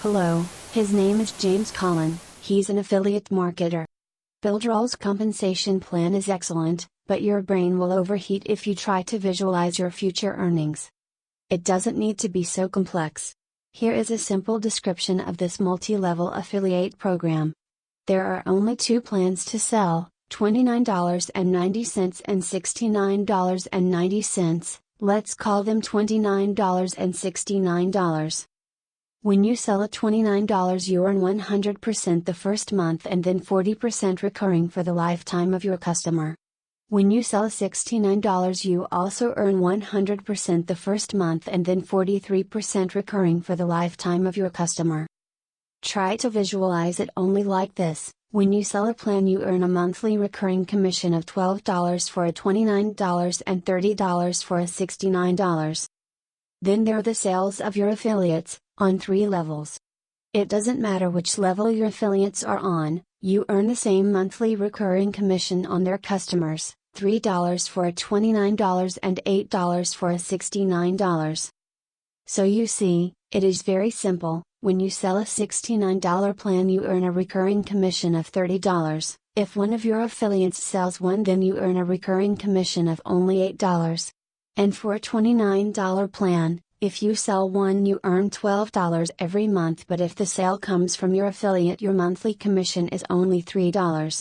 Hello, his name is James Collin, he's an affiliate marketer. Builderall's compensation plan is excellent, but your brain will overheat if you try to visualize your future earnings. It doesn't need to be so complex. Here is a simple description of this multi-level affiliate program. There are only two plans to sell, $29.90 and $69.90, let's call them $29 and $69. When you sell at $29 you earn 100% the first month and then 40% recurring for the lifetime of your customer. When you sell $69 you also earn 100% the first month and then 43% recurring for the lifetime of your customer. Try to visualize it only like this: when you sell a plan you earn a monthly recurring commission of $12 for a $29 and $30 for a $69. Then there are the sales of your affiliates, on 3 levels. It doesn't matter which level your affiliates are on, you earn the same monthly recurring commission on their customers, $3 for a $29 and $8 for a $69. So you see, it is very simple. When you sell a $69 plan you earn a recurring commission of $30, if one of your affiliates sells one then you earn a recurring commission of only $8. And for a $29 plan, if you sell one you earn $12 every month, but if the sale comes from your affiliate your monthly commission is only $3.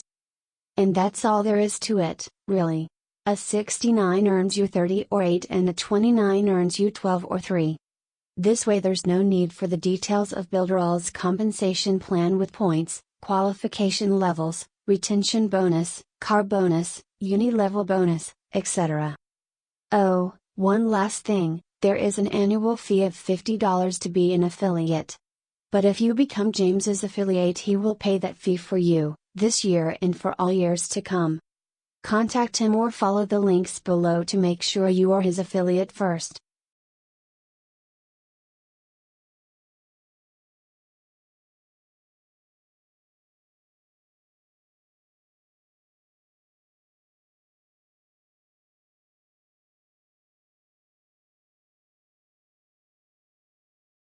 And that's all there is to it, really. A 69 earns you 30 or 8 and a 29 earns you 12 or 3. This way there's no need for the details of Builderall's compensation plan with points, qualification levels, retention bonus, car bonus, unilevel bonus, etc. Oh, one last thing, there is an annual fee of $50 to be an affiliate. But if you become James's affiliate he will pay that fee for you, this year and for all years to come. Contact him or follow the links below to make sure you are his affiliate first.